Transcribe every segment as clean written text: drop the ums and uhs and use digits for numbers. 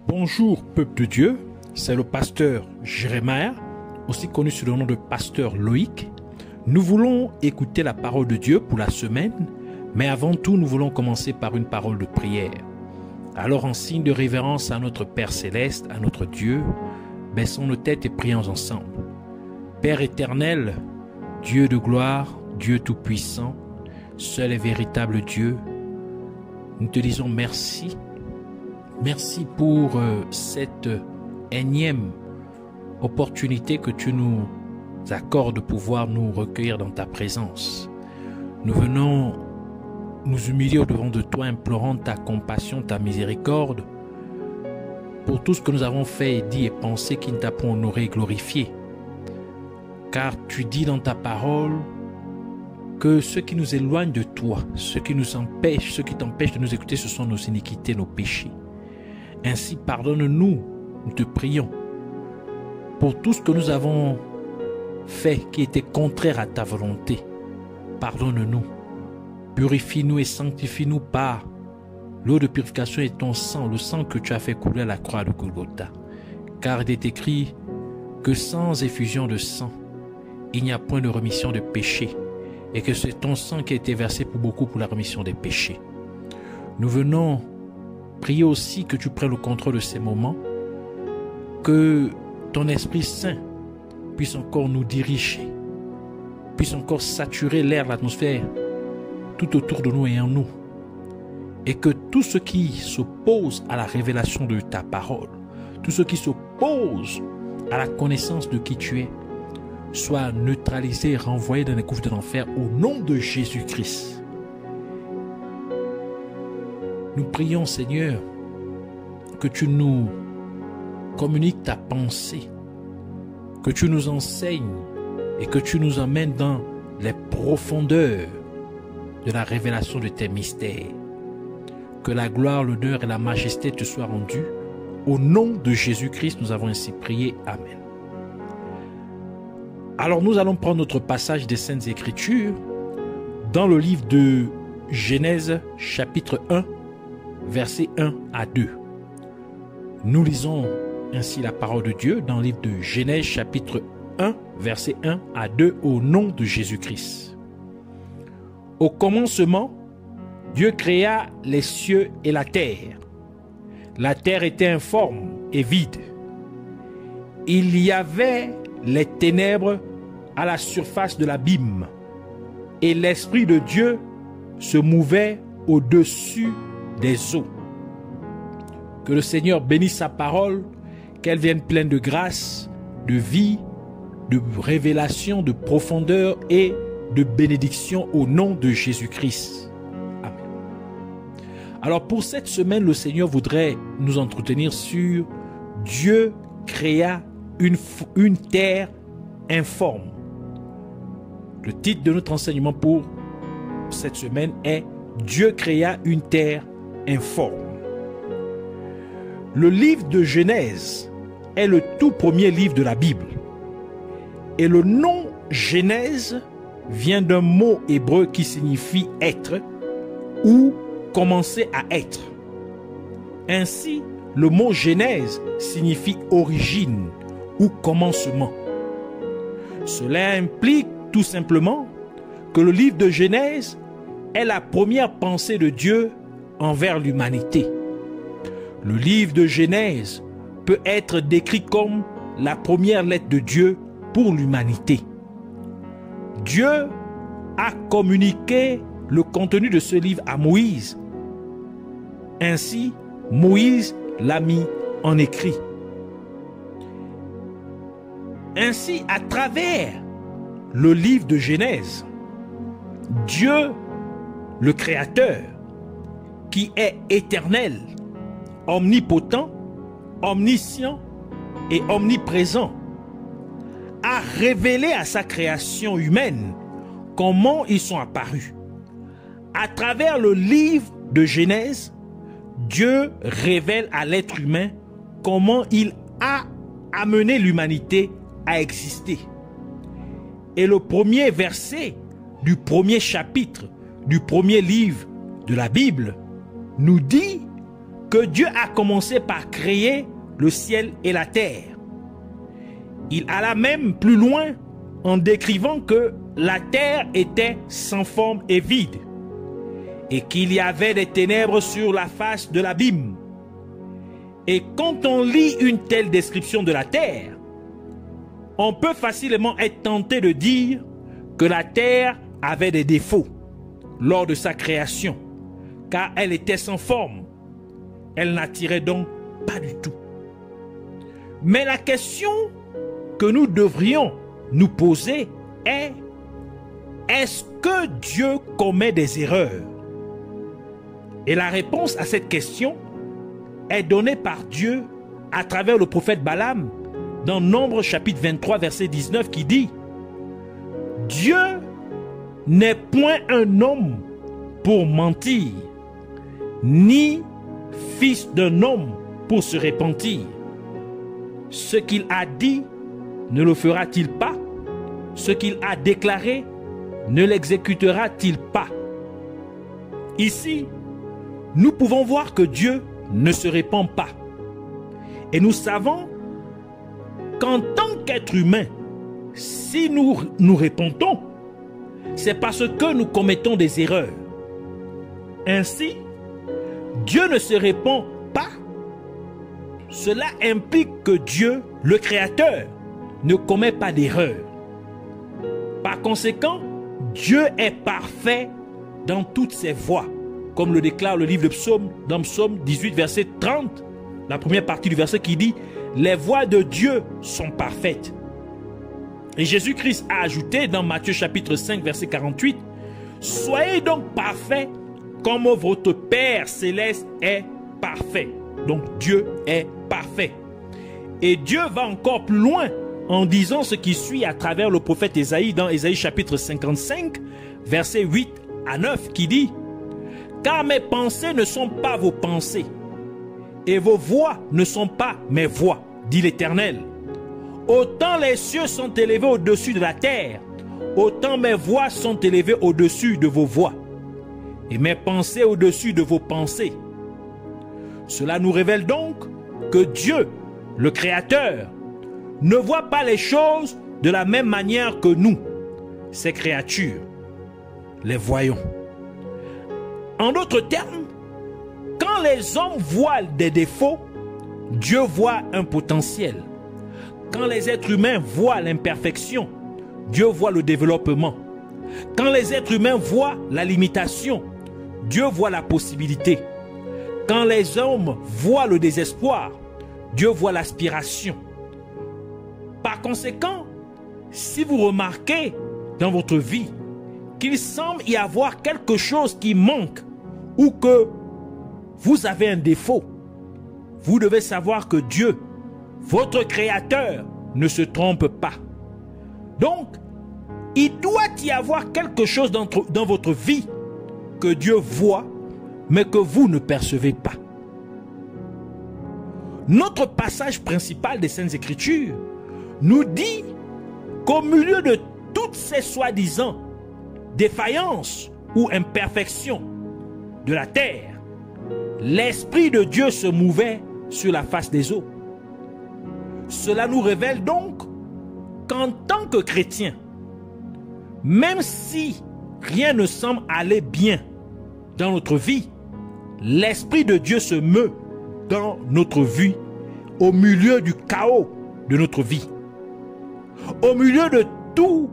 Bonjour peuple de Dieu, c'est le pasteur Jérémia, aussi connu sous le nom de pasteur Loïc. Nous voulons écouter la parole de Dieu pour la semaine, mais avant tout nous voulons commencer par une parole de prière. Alors en signe de révérence à notre Père Céleste, à notre Dieu, baissons nos têtes et prions ensemble. Père éternel, Dieu de gloire, Dieu tout-puissant, seul et véritable Dieu, nous te disons merci. Merci pour cette énième opportunité que tu nous accordes de pouvoir nous recueillir dans ta présence. Nous venons nous humilier au-devant de toi, implorant ta compassion, ta miséricorde, pour tout ce que nous avons fait, dit et pensé qui ne t'a pas honoré et glorifié. Car tu dis dans ta parole que ceux qui nous éloignent de toi, ceux qui t'empêchent de nous écouter, ce sont nos iniquités, nos péchés. Ainsi, pardonne-nous, nous te prions, pour tout ce que nous avons fait qui était contraire à ta volonté. Pardonne-nous, purifie-nous et sanctifie-nous par l'eau de purification et ton sang, le sang que tu as fait couler à la croix de Golgotha. Car il est écrit que sans effusion de sang, il n'y a point de rémission de péché, et que c'est ton sang qui a été versé pour beaucoup pour la rémission des péchés. Nous venons prier aussi que tu prennes le contrôle de ces moments, que ton Esprit Saint puisse encore nous diriger, puisse encore saturer l'air, l'atmosphère, tout autour de nous et en nous. Et que tout ce qui s'oppose à la révélation de ta parole, tout ce qui s'oppose à la connaissance de qui tu es, soit neutralisé et renvoyé dans les gouffres de l'enfer au nom de Jésus-Christ. Nous prions, Seigneur, que tu nous communiques ta pensée, que tu nous enseignes et que tu nous emmènes dans les profondeurs de la révélation de tes mystères. Que la gloire, l'honneur et la majesté te soient rendues. Au nom de Jésus-Christ, nous avons ainsi prié. Amen. Alors nous allons prendre notre passage des Saintes Écritures dans le livre de Genèse chapitre 1, versets 1 à 2. Nous lisons ainsi la parole de Dieu dans le livre de Genèse chapitre 1, versets 1 à 2 au nom de Jésus-Christ. Au commencement, Dieu créa les cieux et la terre. La terre était informe et vide. Il y avait les ténèbres à la surface de l'abîme, et l'Esprit de Dieu se mouvait au-dessus des eaux. Que le Seigneur bénisse sa parole, qu'elle vienne pleine de grâce, de vie, de révélation, de profondeur et de bénédiction au nom de Jésus-Christ. Amen. Alors pour cette semaine, le Seigneur voudrait nous entretenir sur Dieu créa une terre informe. Le titre de notre enseignement pour cette semaine est Dieu créa une terre informe. Le livre de Genèse est le tout premier livre de la Bible. Et le nom Genèse vient d'un mot hébreu qui signifie être ou commencer à être. Ainsi, le mot Genèse signifie origine ou commencement. Cela implique tout simplement que le livre de Genèse est la première pensée de Dieu envers l'humanité. Le livre de Genèse peut être décrit comme la première lettre de Dieu pour l'humanité. Dieu a communiqué le contenu de ce livre à Moïse. Ainsi, Moïse l'a mis en écrit. Ainsi, à travers le livre de Genèse, Dieu, le Créateur, qui est éternel, omnipotent, omniscient et omniprésent, a révélé à sa création humaine comment ils sont apparus. À travers le livre de Genèse, Dieu révèle à l'être humain comment il a amené l'humanité à exister. Et le premier verset du premier chapitre du premier livre de la Bible nous dit que Dieu a commencé par créer le ciel et la terre. Il alla même plus loin en décrivant que la terre était sans forme et vide et qu'il y avait des ténèbres sur la face de l'abîme. Et quand on lit une telle description de la terre, on peut facilement être tenté de dire que la terre avait des défauts lors de sa création, car elle était sans forme. Elle n'attirait donc pas du tout. Mais la question que nous devrions nous poser est: est-ce que Dieu commet des erreurs? Et la réponse à cette question est donnée par Dieu à travers le prophète Balaam dans Nombre chapitre 23 verset 19 qui dit: Dieu n'est point un homme pour mentir, ni fils d'un homme pour se repentir. Ce qu'il a dit, ne le fera-t-il pas? Ce qu'il a déclaré, ne l'exécutera-t-il pas? Ici, nous pouvons voir que Dieu ne se répand pas. Et nous savons qu'en tant qu'être humain, si nous nous répandons, c'est parce que nous commettons des erreurs. Ainsi, Dieu ne se répand pas. Cela implique que Dieu, le Créateur, ne commet pas d'erreur. Par conséquent, Dieu est parfait dans toutes ses voies, comme le déclare le livre de Psaume, dans Psaume 18, verset 30, la première partie du verset qui dit: les voies de Dieu sont parfaites. Et Jésus-Christ a ajouté dans Matthieu chapitre 5, verset 48, soyez donc parfaits comme votre Père céleste est parfait. Donc Dieu est parfait. Et Dieu va encore plus loin en disant ce qui suit à travers le prophète Ésaïe dans Ésaïe chapitre 55, verset 8 à 9 qui dit: car mes pensées ne sont pas vos pensées, et vos voix ne sont pas mes voix, dit l'Éternel. Autant les cieux sont élevés au-dessus de la terre, autant mes voix sont élevées au-dessus de vos voix, et mes pensées au-dessus de vos pensées. Cela nous révèle donc que Dieu, le Créateur, ne voit pas les choses de la même manière que nous, ses créatures, les voyons. En d'autres termes, quand les hommes voient des défauts, Dieu voit un potentiel. Quand les êtres humains voient l'imperfection, Dieu voit le développement. Quand les êtres humains voient la limitation, Dieu voit la possibilité. Quand les hommes voient le désespoir, Dieu voit l'aspiration. Par conséquent, si vous remarquez dans votre vie qu'il semble y avoir quelque chose qui manque ou que vous avez un défaut, vous devez savoir que Dieu, votre Créateur, ne se trompe pas. Donc, il doit y avoir quelque chose dans votre vie que Dieu voit, mais que vous ne percevez pas. Notre passage principal des Saintes Écritures nous dit qu'au milieu de toutes ces soi-disant défaillances ou imperfections de la terre, l'Esprit de Dieu se mouvait sur la face des eaux. Cela nous révèle donc qu'en tant que chrétiens, même si rien ne semble aller bien dans notre vie, l'Esprit de Dieu se meut dans notre vie, au milieu du chaos de notre vie. Au milieu de tout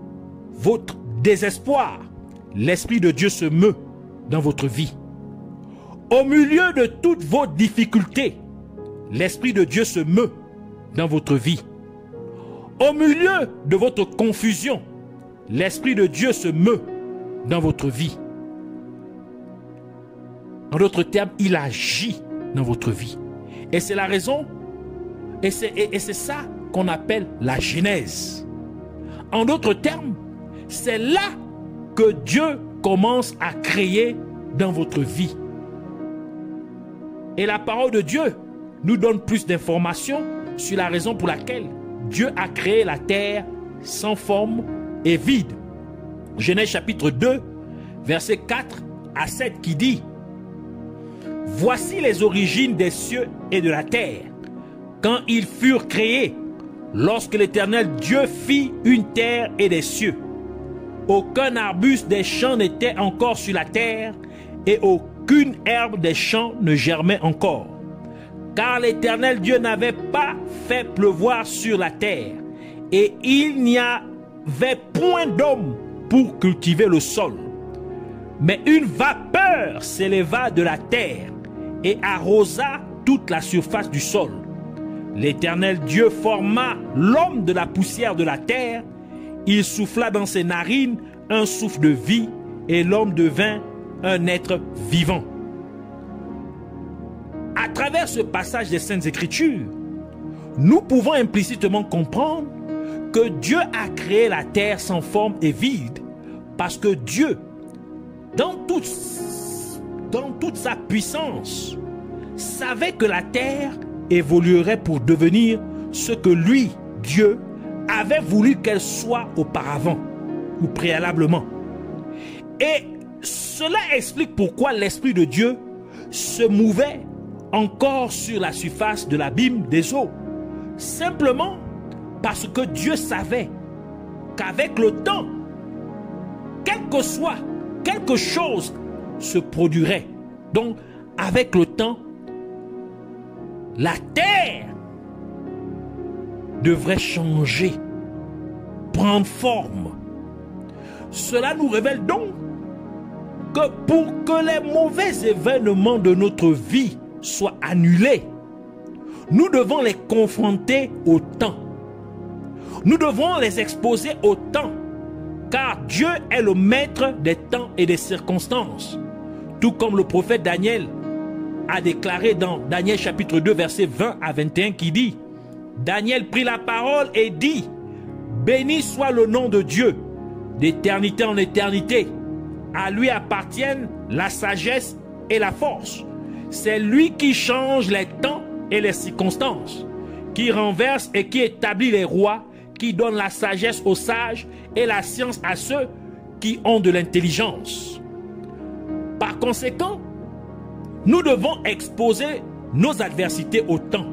votre désespoir, l'Esprit de Dieu se meut dans votre vie. Au milieu de toutes vos difficultés, l'Esprit de Dieu se meut dans votre vie. Au milieu de votre confusion, l'Esprit de Dieu se meut dans votre vie. En d'autres termes, il agit dans votre vie. Et c'est la raison, et c'est ça qu'on appelle la genèse. En d'autres termes, c'est là que Dieu commence à créer dans votre vie. Et la parole de Dieu nous donne plus d'informations sur la raison pour laquelle Dieu a créé la terre sans forme et vide. Genèse chapitre 2, versets 4 à 7 qui dit: Voici les origines des cieux et de la terre, quand ils furent créés, lorsque l'Éternel Dieu fit une terre et des cieux. Aucun arbuste des champs n'était encore sur la terre, et aucune herbe des champs ne germait encore. Car l'Éternel Dieu n'avait pas fait pleuvoir sur la terre, et il n'y avait point d'homme pour cultiver le sol. Mais une vapeur s'éleva de la terre et arrosa toute la surface du sol. L'Éternel Dieu forma l'homme de la poussière de la terre. Il souffla dans ses narines un souffle de vie, et l'homme devint un être vivant. À travers ce passage des Saintes Écritures, nous pouvons implicitement comprendre que Dieu a créé la terre sans forme et vide, parce que Dieu, dans toute sa puissance, savait que la terre évoluerait pour devenir ce que lui, Dieu, avait voulu qu'elle soit auparavant ou préalablement. Et cela explique pourquoi l'Esprit de Dieu se mouvait encore sur la surface de l'abîme des eaux. Simplement parce que Dieu savait qu'avec le temps, quelque chose se produirait. Donc, avec le temps, la terre devrait changer, prendre forme. Cela nous révèle donc que pour que les mauvais événements de notre vie soient annulés, nous devons les confronter au temps. Nous devons les exposer au temps, car Dieu est le maître des temps et des circonstances. Tout comme le prophète Daniel a déclaré dans Daniel chapitre 2 versets 20 à 21 qui dit: Daniel prit la parole et dit: béni soit le nom de Dieu, d'éternité en éternité. À lui appartiennent la sagesse et la force. C'est lui qui change les temps et les circonstances, qui renverse et qui établit les rois, qui donne la sagesse aux sages et la science à ceux qui ont de l'intelligence. Par conséquent, nous devons exposer nos adversités au temps.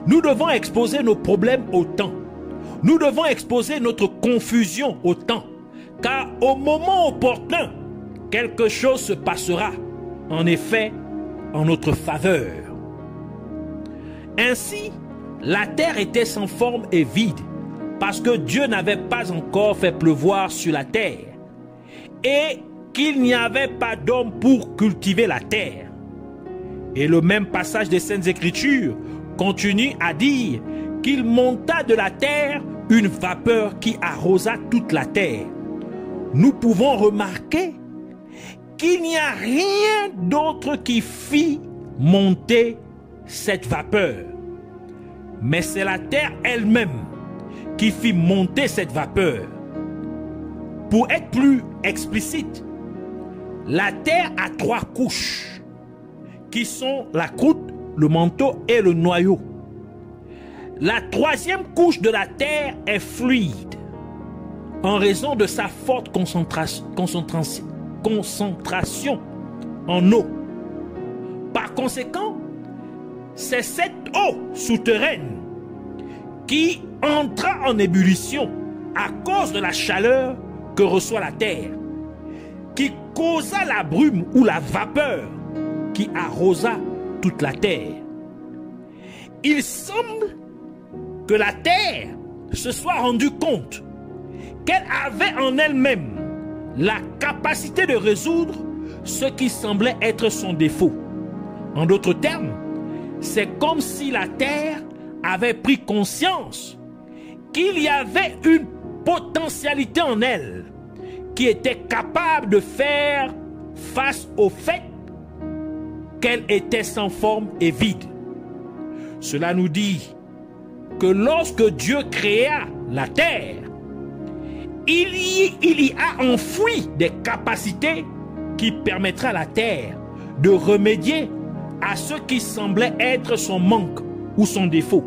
Nous devons exposer nos problèmes au temps. Nous devons exposer notre confusion au temps. Car au moment opportun, quelque chose se passera, en effet, en notre faveur. Ainsi, la terre était sans forme et vide, parce que Dieu n'avait pas encore fait pleuvoir sur la terre, et qu'il n'y avait pas d'homme pour cultiver la terre. Et le même passage des Saintes Écritures continue à dire qu'il monta de la terre une vapeur qui arrosa toute la terre. Nous pouvons remarquer qu'il n'y a rien d'autre qui fit monter cette vapeur. Mais c'est la terre elle-même qui fit monter cette vapeur. Pour être plus explicite, la terre a 3 couches, qui sont la croûte, le manteau et le noyau. La 3e couche de la terre est fluide, en raison de sa forte concentration en eau. Par conséquent, c'est cette eau souterraine qui entra en ébullition à cause de la chaleur que reçoit la terre, qui causa la brume ou la vapeur qui arrosa toute la terre. Il semble que la terre se soit rendue compte qu'elle avait en elle-même la capacité de résoudre ce qui semblait être son défaut. En d'autres termes, c'est comme si la terre avait pris conscience qu'il y avait une potentialité en elle qui était capable de faire face au fait qu'elle était sans forme et vide. Cela nous dit que lorsque Dieu créa la terre, il y a enfoui des capacités qui permettraient à la terre de remédier à ce qui semblait être son manque ou son défaut.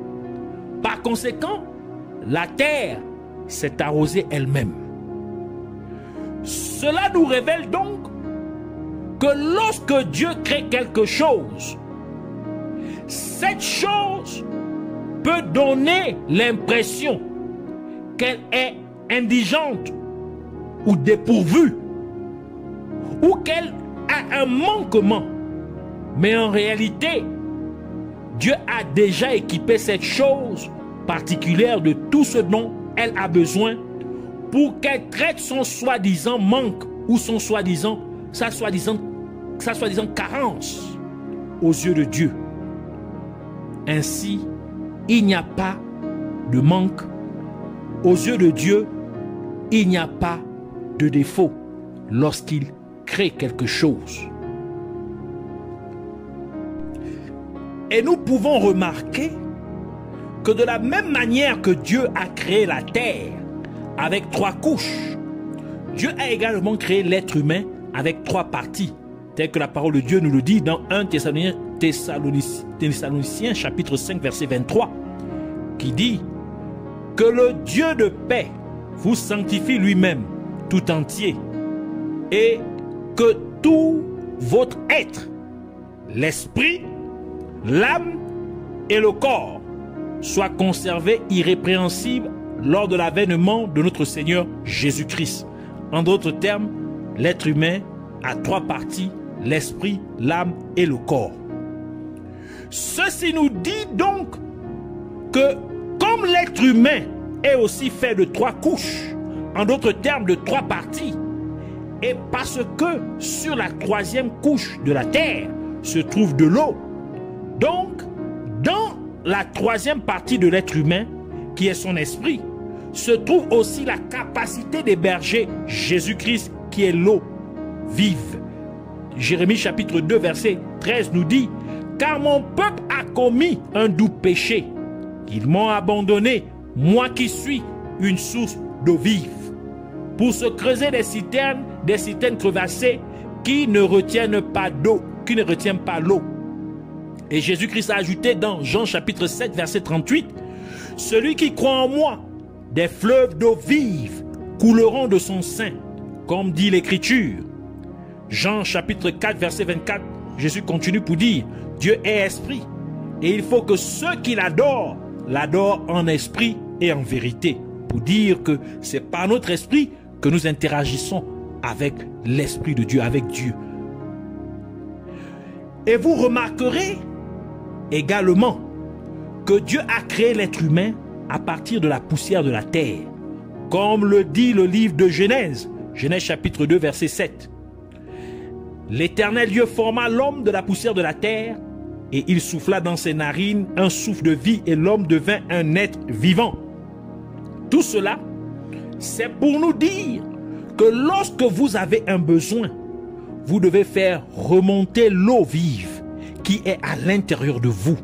Par conséquent, la terre s'est arrosée elle-même. Cela nous révèle donc que lorsque Dieu crée quelque chose, cette chose peut donner l'impression qu'elle est indigente ou dépourvue ou qu'elle a un manquement. Mais en réalité, Dieu a déjà équipé cette chose particulière de tout ce dont elle a besoin pour qu'elle traite son soi-disant manque ou son sa soi-disant carence aux yeux de Dieu. Ainsi, il n'y a pas de manque. Aux yeux de Dieu, il n'y a pas de défaut lorsqu'il crée quelque chose. Et nous pouvons remarquer que de la même manière que Dieu a créé la terre avec 3 couches, Dieu a également créé l'être humain avec 3 parties, tel que la parole de Dieu nous le dit dans 1 Thessaloniciens chapitre 5 verset 23, qui dit que le Dieu de paix vous sanctifie lui-même tout entier et que tout votre être, l'esprit, l'âme et le corps soient conservés irrépréhensibles lors de l'avènement de notre Seigneur Jésus-Christ. En d'autres termes, l'être humain a 3 parties, l'esprit, l'âme et le corps. Ceci nous dit donc que comme l'être humain est aussi fait de 3 couches, en d'autres termes de 3 parties, et parce que sur la 3e couche de la terre se trouve de l'eau, donc dans la 3e partie de l'être humain, qui est son esprit, se trouve aussi la capacité d'héberger Jésus-Christ, qui est l'eau vive. Jérémie chapitre 2 verset 13 nous dit: car mon peuple a commis un doux péché, ils m'ont abandonné, moi qui suis une source d'eau vive, pour se creuser des citernes crevassées qui ne retiennent pas d'eau, qui ne retiennent pas l'eau. Et Jésus-Christ a ajouté dans Jean chapitre 7 verset 38: celui qui croit en moi, des fleuves d'eau vive couleront de son sein, comme dit l'Écriture. Jean chapitre 4 verset 24, Jésus continue pour dire: Dieu est esprit, et il faut que ceux qui l'adorent en esprit et en vérité. Pour dire que c'est par notre esprit que nous interagissons avec l'esprit de Dieu, avec Dieu. Et vous remarquerez également que Dieu a créé l'être humain à partir de la poussière de la terre, comme le dit le livre de Genèse, Genèse chapitre 2 verset 7. L'Éternel Dieu forma l'homme de la poussière de la terre, et il souffla dans ses narines un souffle de vie, et l'homme devint un être vivant. Tout cela, c'est pour nous dire que lorsque vous avez un besoin, vous devez faire remonter l'eau vive qui est à l'intérieur de vous,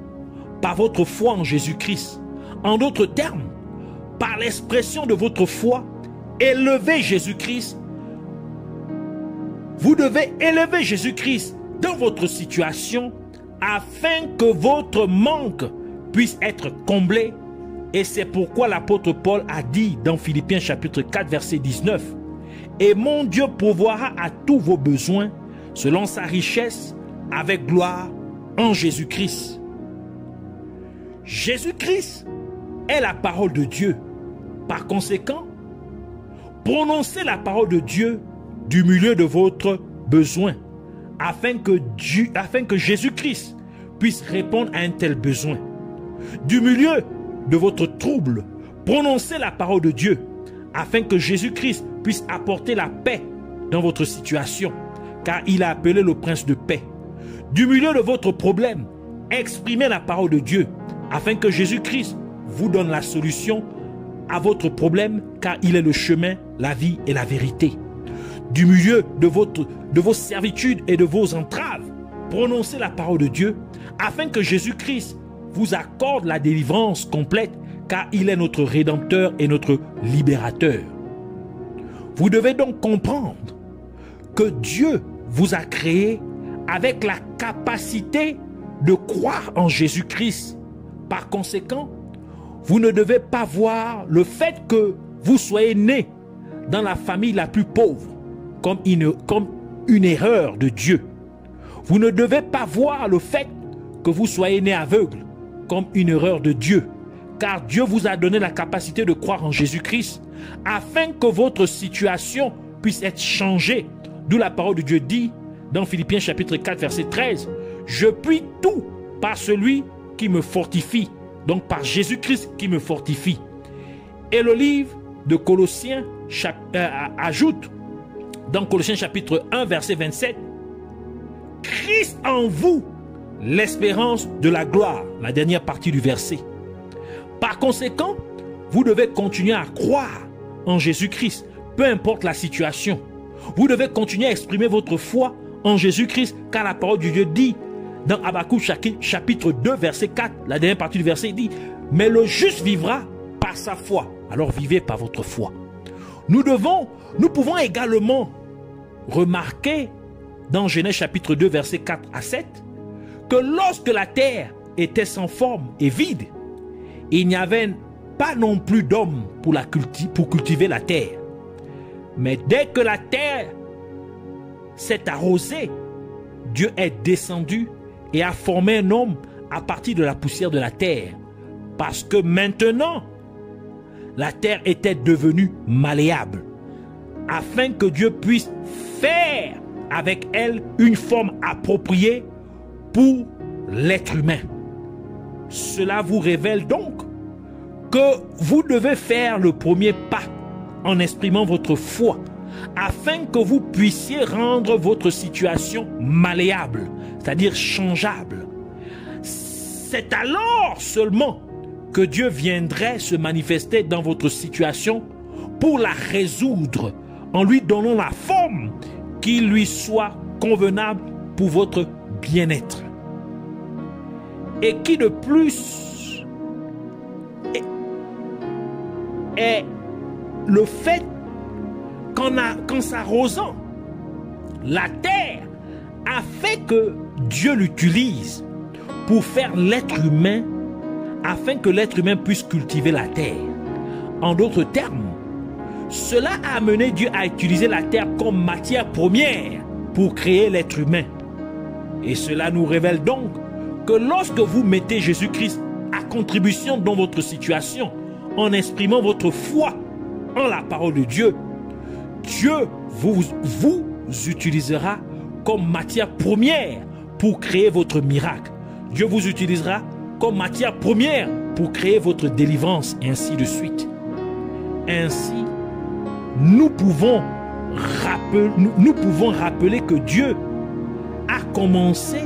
par votre foi en Jésus-Christ. En d'autres termes, par l'expression de votre foi, élevez Jésus-Christ. Vous devez élever Jésus-Christ dans votre situation afin que votre manque puisse être comblé. Et c'est pourquoi l'apôtre Paul a dit dans Philippiens chapitre 4 verset 19: et mon Dieu pourvoira à tous vos besoins selon sa richesse avec gloire en Jésus-Christ. Jésus-Christ est la parole de Dieu. Par conséquent, prononcez la parole de Dieu du milieu de votre besoin, afin que Jésus-Christ puisse répondre à un tel besoin. Du milieu de votre trouble, prononcez la parole de Dieu, afin que Jésus-Christ puisse apporter la paix dans votre situation, car il a appelé le prince de paix. Du milieu de votre problème, exprimez la parole de Dieu, afin que Jésus-Christ vous donne la solution à votre problème, car il est le chemin, la vie et la vérité. Du milieu de vos servitudes et de vos entraves, prononcez la parole de Dieu, afin que Jésus-Christ vous accorde la délivrance complète, car il est notre Rédempteur et notre Libérateur. Vous devez donc comprendre que Dieu vous a créé avec la capacité de croire en Jésus-Christ. Par conséquent, vous ne devez pas voir le fait que vous soyez né dans la famille la plus pauvre comme une erreur de Dieu. Vous ne devez pas voir le fait que vous soyez né aveugle comme une erreur de Dieu, car Dieu vous a donné la capacité de croire en Jésus-Christ afin que votre situation puisse être changée. D'où la parole de Dieu dit dans Philippiens chapitre 4 verset 13, « Je puis tout par celui qui me fortifie », donc par Jésus-Christ qui me fortifie. Et le livre de Colossiens ajoute dans Colossiens chapitre 1 verset 27, « Christ en vous, l'espérance de la gloire », la dernière partie du verset. Par conséquent, vous devez continuer à croire en Jésus-Christ, peu importe la situation. Vous devez continuer à exprimer votre foi en Jésus-Christ, car la parole de Dieu dit dans Habakkuk chapitre 2 verset 4, la dernière partie du verset dit, « Mais le juste vivra par sa foi ». Alors vivez par votre foi. Nous pouvons également remarquer dans Genèse chapitre 2 verset 4 à 7 que lorsque la terre était sans forme et vide, il n'y avait pas non plus d'homme pour cultiver la terre. Mais dès que la terre s'est arrosée, Dieu est descendu et a formé un homme à partir de la poussière de la terre. Parce que maintenant, la terre était devenue malléable, afin que Dieu puisse faire avec elle une forme appropriée pour l'être humain. Cela vous révèle donc que vous devez faire le premier pas en exprimant votre foi, afin que vous puissiez rendre votre situation malléable, c'est-à-dire changeable. C'est alors seulement que Dieu viendrait se manifester dans votre situation pour la résoudre, en lui donnant la forme qui lui soit convenable pour votre bien-être. Et qui de plus est le fait qu'en s'arrosant, la terre a fait que Dieu l'utilise pour faire l'être humain, afin que l'être humain puisse cultiver la terre. En d'autres termes, cela a amené Dieu à utiliser la terre comme matière première pour créer l'être humain. Et cela nous révèle donc que lorsque vous mettez Jésus-Christ à contribution dans votre situation, en exprimant votre foi en la parole de Dieu, Dieu vous utilisera comme matière première pour créer votre miracle. Dieu vous utilisera comme matière première pour créer votre délivrance, et ainsi de suite. Ainsi, nous pouvons rappeler que Dieu a commencé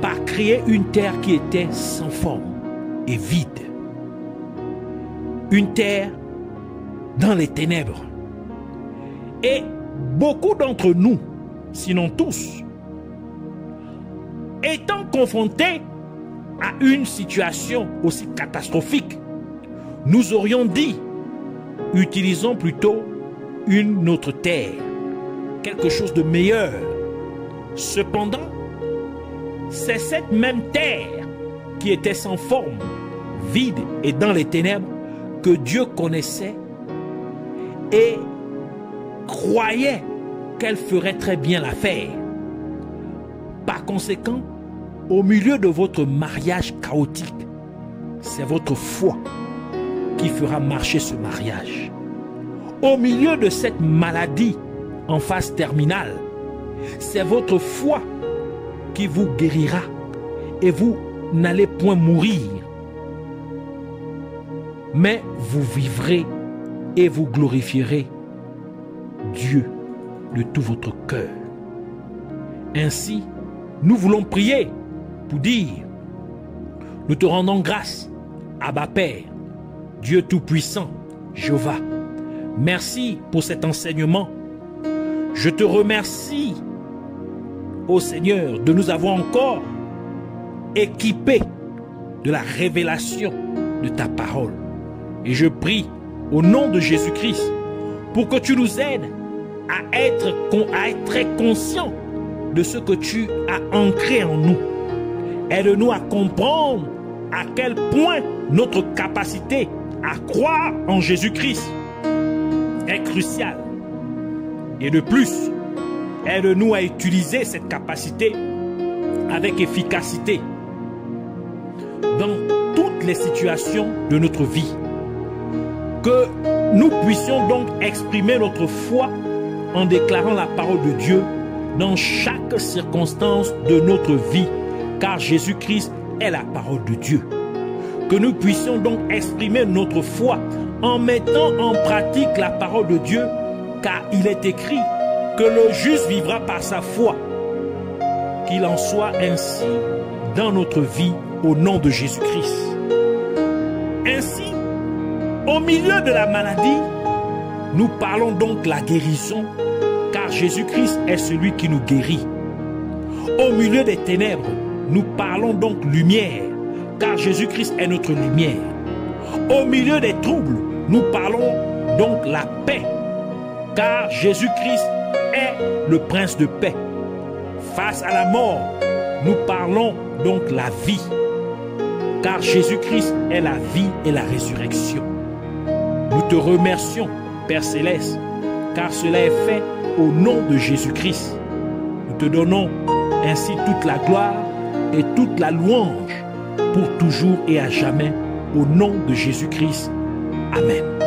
par créer une terre qui était sans forme et vide. Une terre dans les ténèbres. Et beaucoup d'entre nous, sinon tous, étant confrontés à une situation aussi catastrophique, nous aurions dit, utilisons plutôt une autre terre, quelque chose de meilleur. Cependant, c'est cette même terre qui était sans forme, vide et dans les ténèbres que Dieu connaissait et croyait qu'elle ferait très bien l'affaire. Par conséquent, au milieu de votre mariage chaotique, c'est votre foi qui fera marcher ce mariage. Au milieu de cette maladie en phase terminale, c'est votre foi qui vous guérira et vous n'allez point mourir, mais vous vivrez et vous glorifierez Dieu de tout votre cœur. Ainsi, nous voulons prier pour dire: nous te rendons grâce, Abba Père, Dieu Tout-Puissant, Jéhovah. Merci pour cet enseignement. Je te remercie, ô Seigneur, de nous avoir encore équipés de la révélation de ta parole. Et je prie au nom de Jésus-Christ pour que tu nous aides à être très conscients de ce que tu as ancré en nous. Aide-nous à comprendre à quel point notre capacité à croire en Jésus-Christ est cruciale. Et de plus, aide-nous à utiliser cette capacité avec efficacité dans toutes les situations de notre vie. Que nous puissions donc exprimer notre foi en déclarant la parole de Dieu dans chaque circonstance de notre vie, car Jésus-Christ est la parole de Dieu. Que nous puissions donc exprimer notre foi en mettant en pratique la parole de Dieu, car il est écrit que le juste vivra par sa foi. Qu'il en soit ainsi dans notre vie au nom de Jésus-Christ. Ainsi, au milieu de la maladie, nous parlons donc la guérison, car Jésus-Christ est celui qui nous guérit. Au milieu des ténèbres, nous parlons donc lumière, car Jésus-Christ est notre lumière. Au milieu des troubles, nous parlons donc la paix, car Jésus-Christ est le prince de paix. Face à la mort, nous parlons donc la vie, car Jésus-Christ est la vie et la résurrection. Nous te remercions, Père Céleste, car cela est fait au nom de Jésus-Christ. Nous te donnons ainsi toute la gloire et toute la louange pour toujours et à jamais, au nom de Jésus-Christ. Amen.